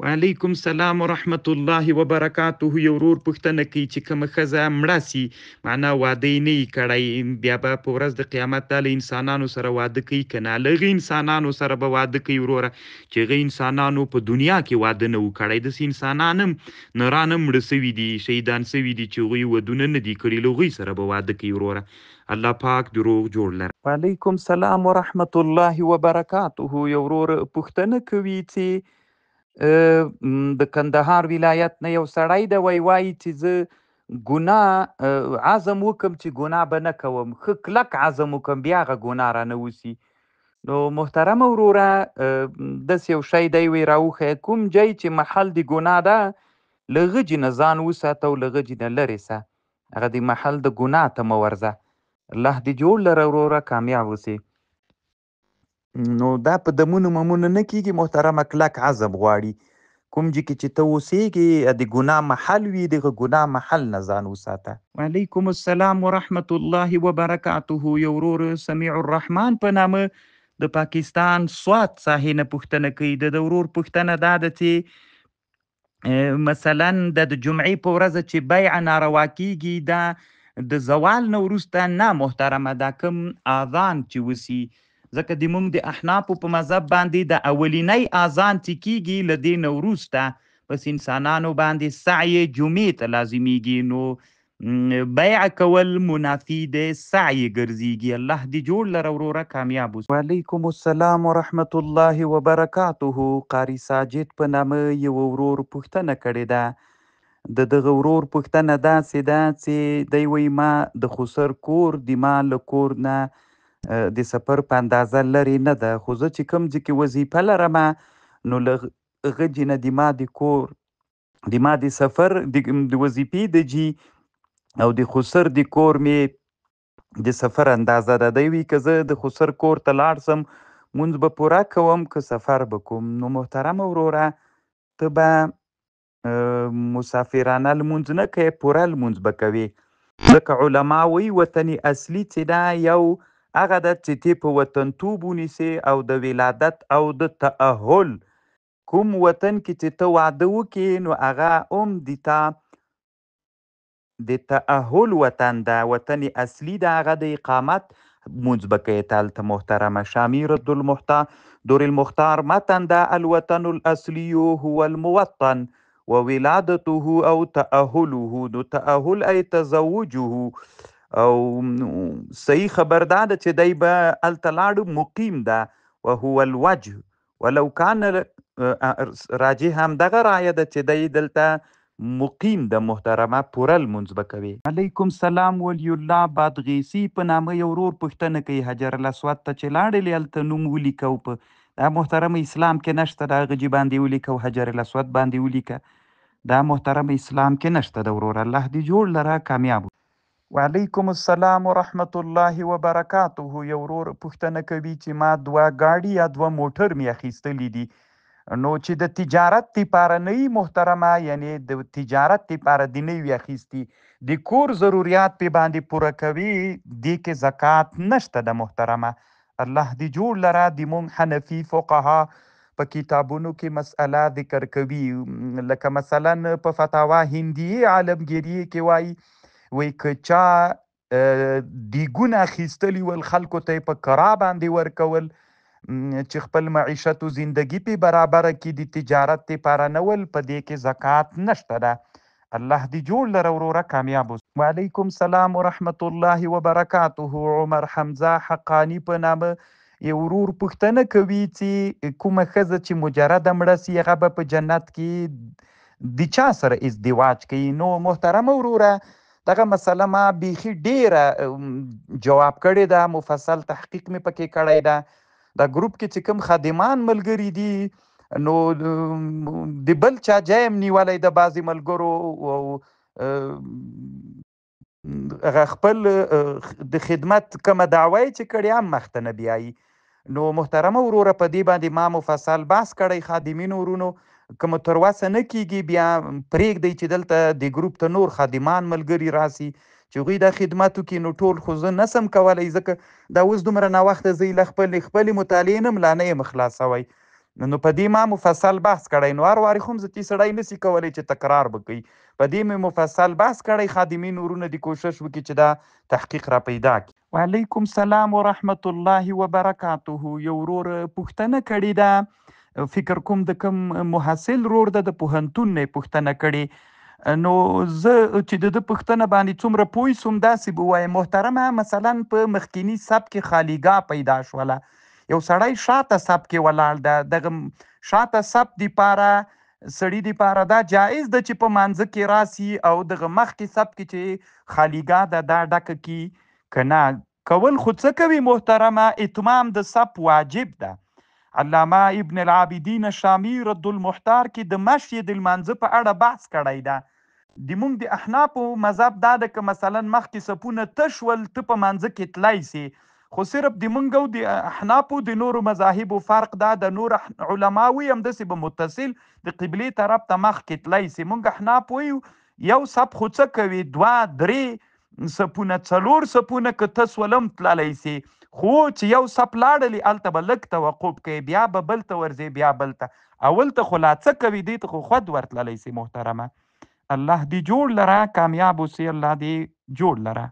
وعلیکم سلام ورحمت الله وبرکاته. یو ورور پوښتنه کوي چې کومه ښځه مړه سي، معنا واده یې نه وي کړی، بیا به په ورځ د قیامت دا له انسانانو سره واده کوي که نه؟ له هغې انسانانو سره به واده کوي وروره چې هغې انسانانو په دنیا کې واده نه و کړی. داسې انسانان هم نران هم مړه سوي دي، شهیدان سوي دي چې هغوی ودونه نه دي کړي، له هغوی سره به واده کوي وروره. الله پاک دروغ جوړ لره. وعلیکم سلام ورحمت الله وبرکاته. یو ورور پوښتنه کوي چې د کندهار ولایت نه یو سړی دی، وایي چې زه ګناه عزم وکم چې ګناه به نه کوم، ښه کلک عزم وکم بیا هغه ګناه رانه وسي. نو محترمه وروره داسې یو شی دی وی راوښیه، کوم ځای چې محل د ګناه ده له غجې نه ځان وساته او له غجې نه لرې سه، هغه د محل د ګناه ته مه ورځه. الله دې جوړ لره وروره، کامیاب اوسې. نو دا په دمونو ممونو نه کېږي محترمه، کلک عزم غواړي. کوم ځای کې چې ته اوسېږې د ګناه محل وي، دغه ګناه محل نه ځان وساته. وعلیکم السلام ورحمت الله وبرکاته. یو ورور سمیع الرحمن په نامه د پاکستان سوات ساحې نه پوښتنه کوي. د ورور پوښتنه دا ده چې مثلا د جمعې په ورځ چې بیع ناروا کېږي، دا د زوال نه وروسته نه محترمه، دا کوم اذان چې وسي، ځکه د موږ د احنافو په مذهب باندې د اولینی اذان چې کېږي له دې نه وروسته پس انسانانو باندې سعی جمعې ته لازمیږي، نو بیع کول منافي د سعی ګرځېږي. الله دې جوړ لره وروره، کامیاب اوسه. وعلیکم السلام ورحمت الله وبرکاته. قاری ساجد په نامه یو ورور پوښتنه کړې ده. د دغه ورور پوښتنه داسې ده چې دی وایي ما د خسر کور د ما له کور نه د سفر په اندازه لرې نه ده، خو زه چې کوم ځای کې وظیفه لرمه نو له غجې نه د ما د کور د ما د سفر د وظیفې د جي او د خسر د کور مې د سفر اندازه ده. دی وایي که زه د خسر کور ته لاړ سم مونځ به پوره کوم که سفر به کوم. نو محترمه وروره ته به مسافرانه لمونځ نه کوې، پوره لمونځ به کوې، ځکه علما وایي وطن اصلي چې ده یو هغه ده چې تی په وطنتوب ونیسې او د ولادت او د تأهل کوم وطن کې چې ته واده وکړې نو هغه هم د تأهل وطن ده، وطن اصلي ده، هغه د اقامت مونځ به کوې تالته محترمه. شامی رد دور المختار متن ده الوطن الاصلي هو الموطن وولادته او تأهله. نو تأهل ای تزوجه، او صحیح خبر دا ده چې دی به هلته لاړو مقیم ده وهو الوجه، ولو کان راجح هم دغه رایه ده چې دی دلته مقیم ده محترمه، پوره لمونځ به کوي. علیکم سلام ولی الله بادغیسی په نامه یو ورور پوښتنه کوي، حجر الاسود ته چې لاړلې هلته نوم ولیکو، په دا محترمه اسلام کې نشته، د هغه جي باندې ولیکو، حجر الاسود باندې ولیکه، دا محترمه اسلام کې نشته ده ورور. الله دې جوړ لره، کامیاب. وعلیکم السلام ورحمت الله وبرکاته. یو ورور پوښتنه کوي چې ما 2 ګاډي یا 2 موټر مې اخیستلی دي، نو چې د تجارت لپاره نه وي محترمه، یعنی د تجارت لپاره دې نه وي اخیستي، د کور ضروریات پې باندې پوره کوي، دې کې زکات نشته ده محترمه. الله دې جوړ لره. د مونږ حنفي فقها په کتابونو کې مسئله ذکر کوي، لکه مثلا په فتاوا هندیه عالمګیریه کې وایي که چا دیګونه اخیستلي ول خلکو ته یې په کرا باندې ورکول چې خپل معیشت و زندگی پې برابره کړي، د تجارت دپاره نه ول، په دې کې زکات نشته ده. الله دې جوړ لره وروره، کامیاب اوسه. وعلیکم سلام ورحمت الله وبرکاته. عمر حمزه حقانی په نامه یو ورور پوښتنه کوي چې کومه ښځه چې مجرده مړه سي هغه به په جنت کې د چا سره ازدواج کوي؟ نو محترمه وروره دغه مسله ما بیخي ډیره جواب کړې ده، مفصل تحقیق مې پکې کړی ده. دا گروپ کې چې کوم خادمان ملګري دي نو د بل چا ځای هم نیولی د بعضې ملګرو، هغه خپل د خدمت کومه دعوه یې چې کړې هم مخته نه بیایي. نو محترمه وروره په دې باندې ما مفصل بحث کړی، خادمینو ورونو که مو تر وسه نه کېږي بیا پرېږدئ چې دلته د ګروپ ته نور خادمان ملګري راسي چې هغوی دا خدمت وکړي. نو ټول خو زه نسم کولی، ځکه دا اوس دومره ناوخته زه له خپلې مطالعې نه هم لا نه یم خلاصوی، نو په دې ما مفصل بحث کړی. نو هر وارې خو هم ځتې سړی نسي کولی چې تکرار به کوي. په دې مې مفصل بحث کړی. خادمین ورونه دې کوشش وکړي چې دا تحقیق را پیدا کړي. وعلیکم سلام ورحمت الله وبرکاته. یو ورور پوښتنه کړې ده، فکر کوم د کوم محصل ورور ده، د پوهنتون نه یې پوښتنه کړې. نو زه چې د ده پوښتنه باندې څومره پوه سوم داسې به وایم محترمه، مثلا په مخکیني صف کې خالیګاه پیدا شوله، یو سړی شاته صف کې ولاړ ده، دغه شاته صف دپاره سړي دپاره دا جایز ده چې په مانځه کې راسي او دغه مخکې صف کې چې خالیګاه ده دا ډکه کي که نه. کول خو څه کوي محترمه، اتمام د صف واجب ده. علامه ابن العابدین شامی رد المحتار کې د مشي د لمانځه په اړه بحث کړی ده. د مونږ د احنافو مذهب دا ده که مثلا مخکې صفونه تش ول ته په مانځه کې تلی سي، خو صرف د مونږ او د احنافو د نورو مذاهبو فرق دا د نور علما وي همداسې به متصل د قبلې طرف ته مخکې تلی سي. مونږ احناف وایو یو صف خو څه کوي، 2 3 صفونه 4 صفونه که ته سولم تللی سي، خو چې یو صف لاړلي هلته به لږ توقف کوي، بیا به بل ته ورځې بیا بل ته، اول ته خو لا څه کوي، دې ته خو خود ورتللی سي. محترمه الله دې جوړ لره، کامیاب اوسې، الله دې جوړ لره.